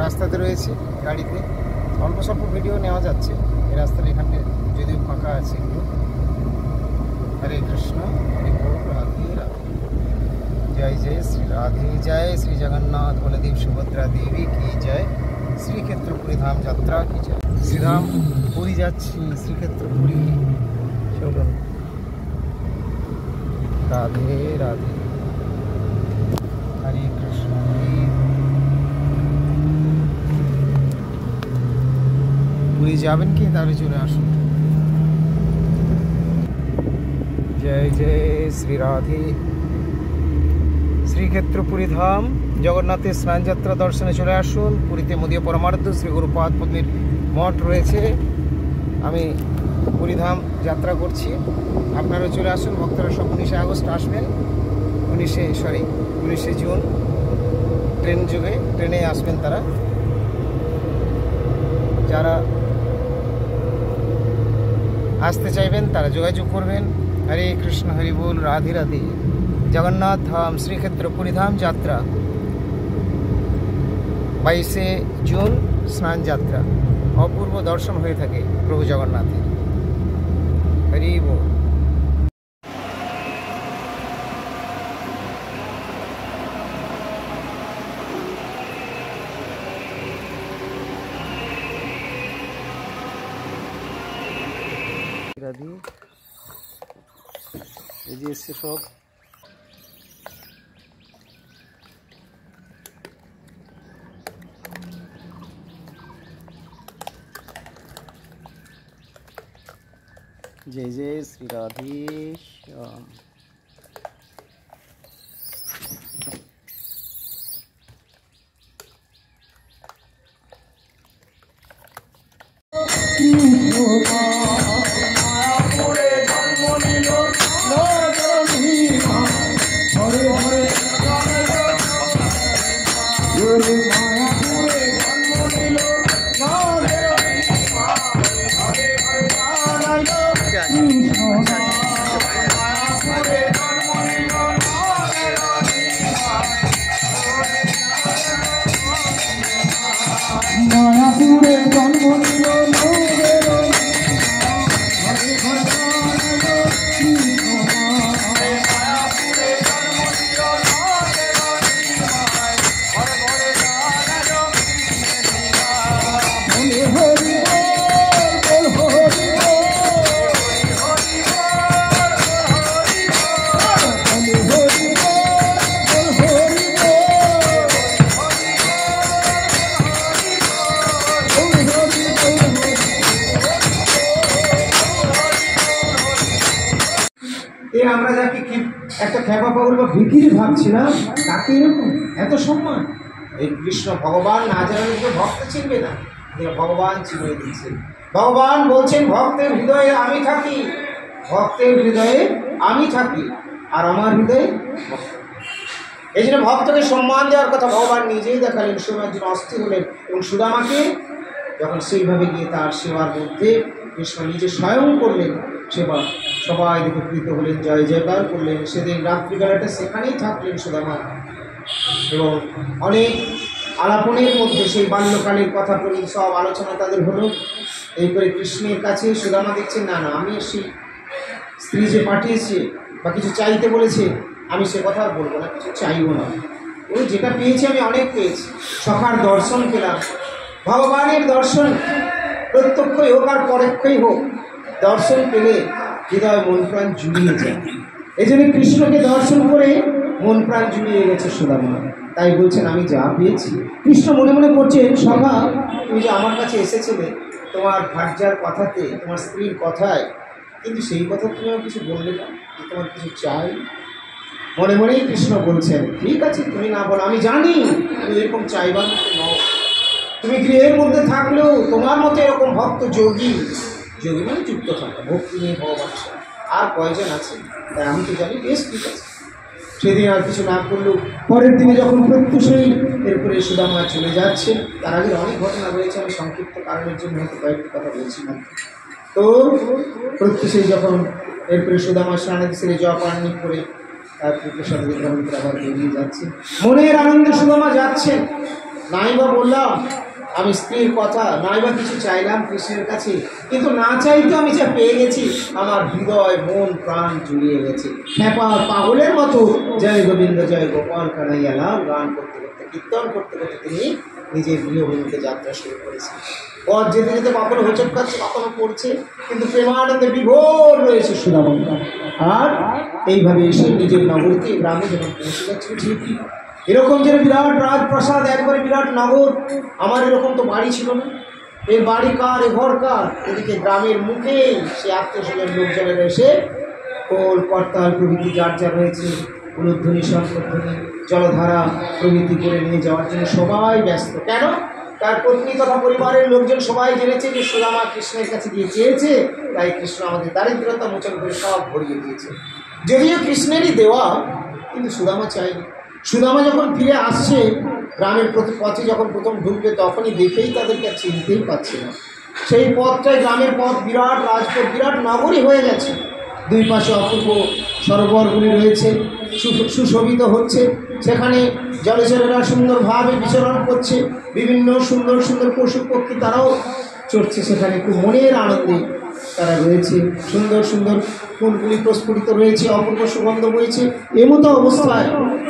রাস্তাতে রয়েছে, গাড়িতে অল্প স্বল্প ভিডিও নেওয়া যাচ্ছে। এই রাস্তার এখানটা যদিও ফাঁকা আছে একটু। হরে কৃষ্ণ, হরে বল, রাধে রাধে। জয় জয় শ্রী রাধে, জয় শ্রী জগন্নাথ বলদেব সুভদ্রা দেবী কি জয়। শ্রীক্ষেত্র পুরী ধাম যাত্রা কি জয়। শ্রীরাম পুরী যাচ্ছি, শ্রীক্ষেত্র পুরী। চলুন, রাধে রাধে, হরে কৃষ্ণ। পুরী যাবেন কি? তাহলে চলে আসুন। জয় জয় শ্রী রাধে। শ্রীক্ষেত্র পুরী ধাম জগন্নাথের স্নানযাত্রা দর্শনে চলে আসুন। পুরীতে মোদীয় পরমার্থ শ্রী গুরুপাদ পদ্মের মঠ রয়েছে। আমি পুরীধাম যাত্রা করছি, আপনারা চলে আসুন। ভক্তরা সব 19শে আগস্ট আসবেন, 19শে জুন ট্রেনে আসবেন তারা। যারা আসতে চাইবেন তারা যোগাযোগ করবেন। হরে কৃষ্ণ, হরি বল, রাধে রাধে। জগন্নাথ ধাম শ্রীক্ষেত্র পুরীধাম যাত্রা 22শে জুন স্নান যাত্রা। অপূর্ব দর্শন হয়ে থাকে প্রভু জগন্নাথের। হরি বল। রাধে, এই যে এসছে সব। जय जय श्री राधे श्याम। আমরা যাকে একটা খেপা পাগল বা ভিখিরি ভাবছিলাম, তাকে এরকম এত সম্মান। এই কৃষ্ণ ভগবান না জানালে তো ভক্ত চিনবে না, ভগবান চিনিয়ে দিচ্ছেন। ভগবান বলছেন ভক্তের হৃদয়ে আমি থাকি, ভক্তের হৃদয়ে আমি থাকি, আর আমার হৃদয়ে ভক্ত। এই জন্য ভক্তকে সম্মান দেওয়ার কথা ভগবান নিজেই দেখালেন। সময়ের জন্য অস্থির হলেন এবং সুদামাকে যখন সেইভাবে গিয়ে তার সেবার মধ্যে কৃষ্ণ নিজে স্বয়ং করলেন সেবা, সবাই দেখে প্রীত হলেন, জয় জয়কার করলেন। সেদিন রাত্রিবেলাটা সেখানেই থাকলেন সুদামা এবং অনেক আলাপনের মধ্যে সেই বাল্যকালের কথা বলি সব আলোচনা তাদের হলো। এইপরে কৃষ্ণের কাছে সুদামা দেখছেন না আমি সেই স্ত্রী যে পাঠিয়েছে বা কিছু চাইতে বলেছে আমি সে কথা আর বলবো না, কিছু চাইবো না। ওই যেটা পেয়েছি আমি অনেক পেয়েছি, সখার দর্শন পেলাম। ভগবানের দর্শন প্রত্যক্ষই হোক আর পরোক্ষই হোক, দর্শন পেলে হৃদয় মন প্রাণ জুড়িয়ে যায়। এই জন্য কৃষ্ণকে দর্শন করে মন প্রাণ জুড়িয়ে গেছে সুদামা। তাই বলছেন আমি যা পেয়েছি। কৃষ্ণ মনে মনে করছেন সভা, তুমি যে আমার কাছে এসেছিলে তোমার ভার্যার কথাতে, তোমার স্ত্রীর কথায়, কিন্তু সেই কথা তুমি আমার কিছু বললে না, তোমার কিছু চাই। মনে মনেই কৃষ্ণ বলছেন ঠিক আছে তুমি না বলো, আমি জানি তুমি এরকম চাইবার মতো নও। তুমি গৃহের মধ্যে থাকলেও তোমার মতো এরকম ভক্ত যোগী, যোগী মানে যুক্ত থাকা, ভক্তি নিয়ে ভগবান আর কয়জন আছে, তাই আমি তো জানি বেশ ঠিক আছে। সেদিন আর কিছু না করলেও পরের দিনে যখন প্রত্যুষেই এরপরে সুদামা চলে যাচ্ছে, তার আগে অনেক ঘটনা রয়েছে, আমি সংক্ষিপ্ত কারণের জন্য হয়তো কয়েকটি কথা বলছি না। তো প্রত্যুষেই যখন এরপরে সুদামা স্নানে ছেড়ে জপান্নি করে তার প্রসাদ গ্রহণ করে আবার বেরিয়ে যাচ্ছে, মনের আনন্দে সুদামা যাচ্ছেন। নাইবা বললাম আমি স্ত্রীর কথা, নাইবা কিছু চাইলাম কৃষ্ণের কাছে, কিন্তু না চাইতে আমি যা পেয়ে গেছি, আমার হৃদয় মন প্রাণ জুড়িয়ে গেছে। খ্যাপা পাগলের মতো জয় গোবিন্দ জয় গোপাল কানাইয়া লাল গান করতে করতে, কীর্তন করতে করতে তিনি নিজের গৃহভূমিতে যাত্রা শুরু করেছেন। পথ যেতে যেতে কখনো হোঁচট খাচ্ছে, কখনো পড়ছে, কিন্তু প্রেমানন্দে বিভোর রয়েছে সুদামা। আর এইভাবে এসে নিজের নগরীতে, গ্রামে যখন পৌঁছে যাচ্ছে, ঠিকই এরকম যে বিরাট রাজপ্রাসাদ, একবারে বিরাট নগর, আমার এরকম তো বাড়ি ছিল না। এই বাড়ি কার, এ ঘর কার? এদিকে গ্রামের মুখেই সে আত্মীয়-স্বজন লোকজনের এসে কোল করতাল প্রভৃতি যার যা রয়েছে, উলুধ্বনি, শঙ্খধ্বনি, জলধারা প্রভৃতি করে নিয়ে যাওয়ার জন্য সবাই ব্যস্ত। কেন? তার পত্নী তথা পরিবারের লোকজন সবাই জেনেছে যে সুদামা কৃষ্ণের কাছে গিয়ে চেয়েছে, তাই কৃষ্ণ আমাদের দারিদ্রতা মোচন করে সব ভরিয়ে দিয়েছে। যদিও কৃষ্ণেরই দেওয়া, কিন্তু সুদামা চাইনি। সুদামা যখন ফিরে আসছে, গ্রামের পথে যখন প্রথম ঢুকবে, তখনই দেখেই তাদেরকে চিনতেই পারছে না। সেই পথটাই গ্রামের পথ, বিরাট রাজপথ, বিরাট নগরী হয়ে গেছে। দুই পাশে অপূর্ব সরোবরগুলি রয়েছে, সুশোভিত হচ্ছে। সেখানে জলচরেরা সুন্দরভাবে বিচরণ করছে, বিভিন্ন সুন্দর সুন্দর পশু পক্ষী তারাও চড়ছে সেখানে, খুব মনের আনন্দে তারা রয়েছে। সুন্দর সুন্দর ফুলগুলি প্রস্ফুটিত রয়েছে, অপূর্ব সুগন্ধ বইছে। এমতো অবস্থায়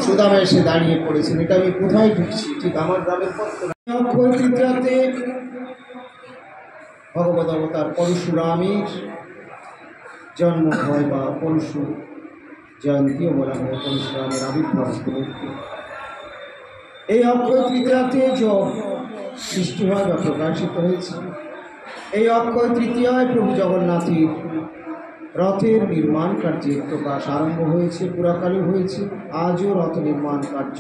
সুদামা এসে দাঁড়িয়ে পড়েছেন। এটা আমি কোথায় ঢুকছি? ঠিক আমার গ্রামের তৃতীয়াতে ভগবত অবতার পরশুরামের জন্ম হয়, বা পরশু জয়ন্তীও বলা হয়, পরশুরামের আবির্ভাব উপলক্ষে। এই অক্ষয় তৃতীয়াতে যোগ সৃষ্টি হয় বা প্রকাশিত হয়েছে। এই অক্ষয় তৃতীয়ায় প্রভু জগন্নাথের রথের নির্মাণ কার্যের প্রকাশ আরম্ভ হয়েছে, পুরাকালে হয়েছে। আজও রথ নির্মাণ কার্য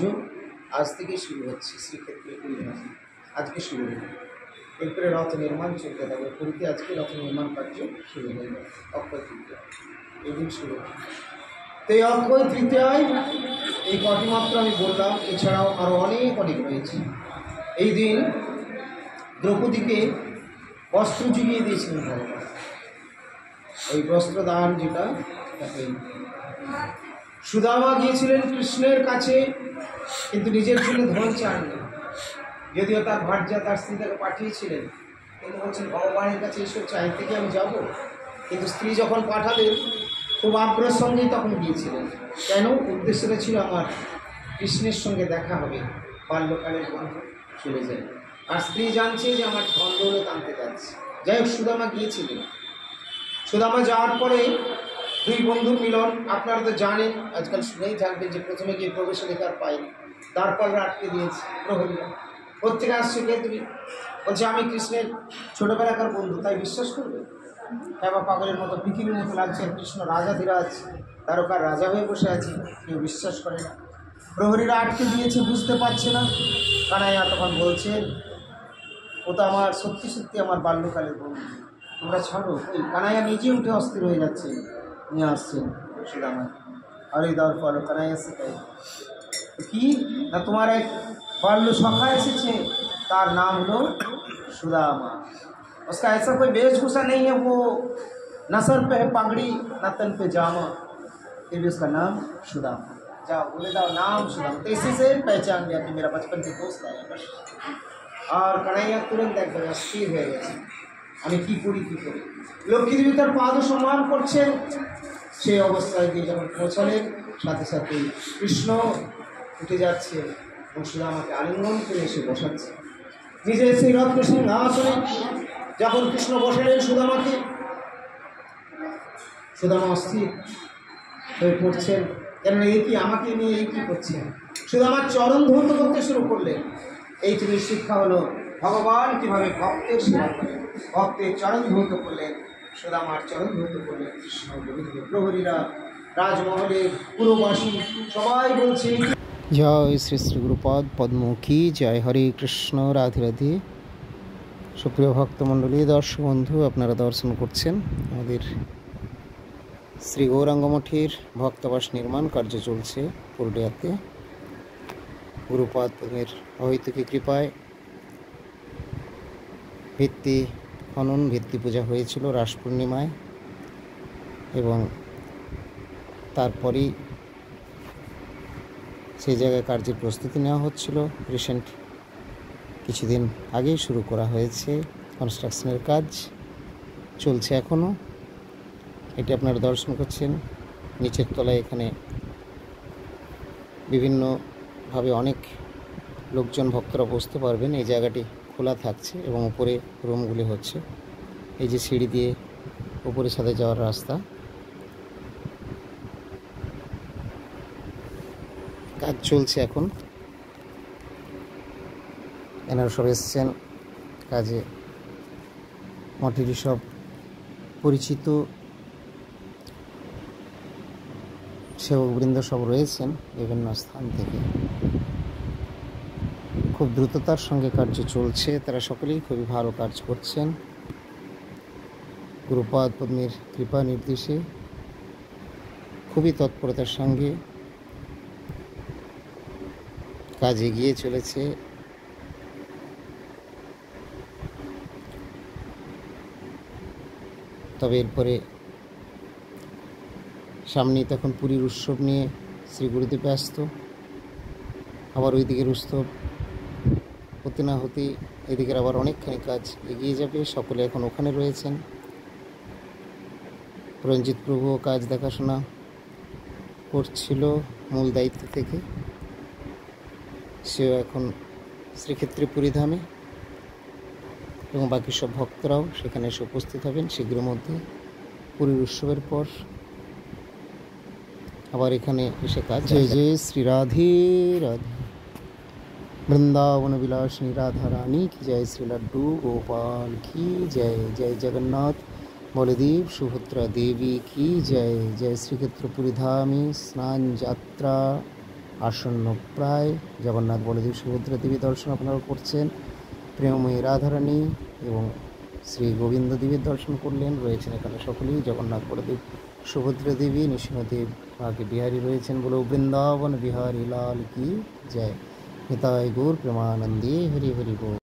আজ থেকে শুরু হচ্ছে। শ্রীক্ষেত্রে আজকে শুরু হলো, এরপরে রথ নির্মাণ চলতে থাকবে। পুরীতে আজকে রথ নির্মাণ কার্য শুরু হয়ে যাবে অক্ষয় তৃতীয়া, এই দিন শুরু হয়। তো এই অক্ষয় তৃতীয়ায় এই কটি মাত্র আমি বললাম, এছাড়াও আরও অনেক অনেক রয়েছে। এই দিন দ্রৌপদীকে বস্ত্র জুগিয়ে দিয়েছিলেন ভগবান। ওই বস্ত্র দান যেটা, সুদামা গিয়েছিলেন কৃষ্ণের কাছে, কিন্তু নিজের জন্য ধন চাননি। যদিও তার ভার্যা তার স্ত্রী তাকে পাঠিয়েছিলেন, কিন্তু বলছেন ভগবানের কাছে এসব চাইতে কি আমি যাব? কিন্তু স্ত্রী যখন পাঠালেন, খুব আগ্রহের সঙ্গেই তখন গিয়েছিলেন। কেন? উদ্দেশ্যটা ছিল আমার কৃষ্ণের সঙ্গে দেখা হবে, বাল্যকালের বন্ধু চলে যায়। আর স্ত্রী জানছে যে আমার ধন দৌলত আনতে যাচ্ছে। যাই হোক, সুদামা গিয়েছিলেন। সুদামা যাওয়ার পরে দুই বন্ধুর মিলন। আপনারা তো জানেন, আজকাল শুনেই থাকবেন যে প্রথমে গিয়ে প্রবেশাধিকার পাইনি, দ্বারপালরা আটকে দিয়েছে প্রহরীরা। প্রত্যেকে আসছে, কে তুমি? বলছে আমি কৃষ্ণের ছোটবেলাকার বন্ধু। তাই বিশ্বাস করবে? হ্যাঁ, পাগলের মতো পৃথিবীর মতো লাগছে, কৃষ্ণ রাজাধিরাজ তারকার রাজা হয়ে বসে আছে। কেউ বিশ্বাস করে না। প্রহরীরা আটকে দিয়েছে, বুঝতে পারছে না। কানাইয়া তখন বলছেন, ও তো আমার সত্যি সত্যি আমার বাল্যকালের বন্ধু, তোমরা ছাড়ো। ওই কানাইয়া নিজে উঠে অস্থির হয়ে যাচ্ছে, নিয়ে আসছেন সুদামা। আর এই দর ফলো কানাইয়া শেখাই কি না, তোমার এক बाल्य सखा एसेছে, तार नाम हलो सुदामा। उसका ऐसा कोई वेशभूषा नहीं है, वो न सर पे है पगड़ी न तन पे जामा, फिर भी उसका नाम सुदामा। जाओ बोले जाओ नाम सुदामा। तो इसी से पहचान लिया कि मेरा बचपन के दोस्त आया बस। और कन्हैया तुरंत एकदम अस्थिर হয়ে গেছে, আমি কি করি কি করি। লক্ষ্মী দেবী তার পাদ সম্মান করছেন। সেই অবস্থায় দিয়ে যখন পৌঁছালেন, সাথে সাথে কৃষ্ণ উঠে যাচ্ছে এবং সুদামাকে আলিঙ্গন করে এসে বসাচ্ছে নিজে। সেই রত্ন সিংহাসনে যখন কৃষ্ণ বসালেন সুদামাকে, সুদামা অস্থির হয়ে পড়ছেন, কেন এই কি আমাকে নিয়ে এই কী করছেন। সুদামার চরণ ধৌত করতে শুরু করলেন। এই তুমি শিক্ষা হলো ভগবান কীভাবে ভক্তের সেবা করেন। ভক্তের চরণ ধৌত করলেন, সুদামার চরণ ধৌত করলেন কৃষ্ণ। গোবিন্দ প্রহরীরা, রাজমহলের পুরবাসী সবাই বলছে জয় শ্রী শ্রী গুরুপদ পদ্মমুখী জয়। হরে কৃষ্ণ, রাধে রাধে। সুপ্রিয় ভক্তমণ্ডলী, দর্শক বন্ধু, আপনারা দর্শন করছেন আমাদের শ্রী গৌরাঙ্গ মঠের ভক্তাবাস নির্মাণ কার্য চলছে পুরুলিয়াতে। গুরুপদ পদ্মের অহৈতুকী কৃপায় ভিত্তি খনন, ভিত্তি পূজা হয়েছিল রাস পূর্ণিমায়, এবং তারপরেই সেই জায়গায় কার্যের প্রস্তুতি নেওয়া হচ্ছিল। রিসেন্ট কিছুদিন আগেই শুরু করা হয়েছে, কনস্ট্রাকশনের কাজ চলছে এখনও। এটি আপনারা দর্শন করছেন। নিচের তলায় এখানে বিভিন্নভাবে অনেক লোকজন ভক্তরা বসতে পারবেন। এই জায়গাটি খোলা থাকছে এবং উপরে রুমগুলি হচ্ছে। এই যে সিঁড়ি দিয়ে উপরে ছাদে যাওয়ার রাস্তা, কাজ চলছে এখন। এনারা সব এসছেন কাজে। মঠেরই সব পরিচিত সেবকবৃন্দ সব রয়েছেন বিভিন্ন স্থান থেকে। খুব দ্রুততার সঙ্গে কার্য চলছে, তারা সকলেই খুবই ভালো কাজ করছেন। গুরুপাদ পদ্মের কৃপা নির্দেশে খুবই তৎপরতার সঙ্গে কাজ এগিয়ে চলেছে। তবে এরপরে সামনেই তখন পুরীর উৎসব নিয়ে শ্রী গুরুদেব ব্যস্ত। আবার ওই দিকের উৎসব হতে না হতেই এদিকের আবার অনেকখানি কাজ এগিয়ে যাবে। সকলে এখন ওখানে রয়েছেন। রঞ্জিত প্রভুও কাজ দেখাশোনা করছিল মূল দায়িত্ব থেকে। সেও এখন শ্রীক্ষেত্রে পুরীধামে, এবং বাকি সব ভক্তরাও সেখানে এসে উপস্থিত হবেন শীঘ্রের মধ্যে। পুরীর উৎসবের পর আবার এখানে এসে কাজ। জয় জয় শ্রী রাধে রাধে, বৃন্দাবন বিলাসিনী রাধা রানী কি জয়, শ্রী লাড্ডু গোপাল কি জয়, জয় জগন্নাথ বলদেব সুভদ্রা দেবী কি জয়, জয় শ্রীক্ষেত্র পুরীধামে স্নান যাত্রা আসন্ন প্রায়। জগন্নাথ বলদেব সুভদ্রা দেবী দর্শন আপনারা করছেন। প্রেমময়ী রাধারানী এবং শ্রী গোবিন্দ দেবীর দর্শন করলেন। রয়েছেন এখানে সকলেই জগন্নাথ বলদেব সুভদ্রা দেবী, নৃসিংহদেব বাকি বিহারী রয়েছেন। বলো বৃন্দাবন বিহারী লাল কি জয়। নিতাই গৌর প্রেমানন্দে হরি হরি বল।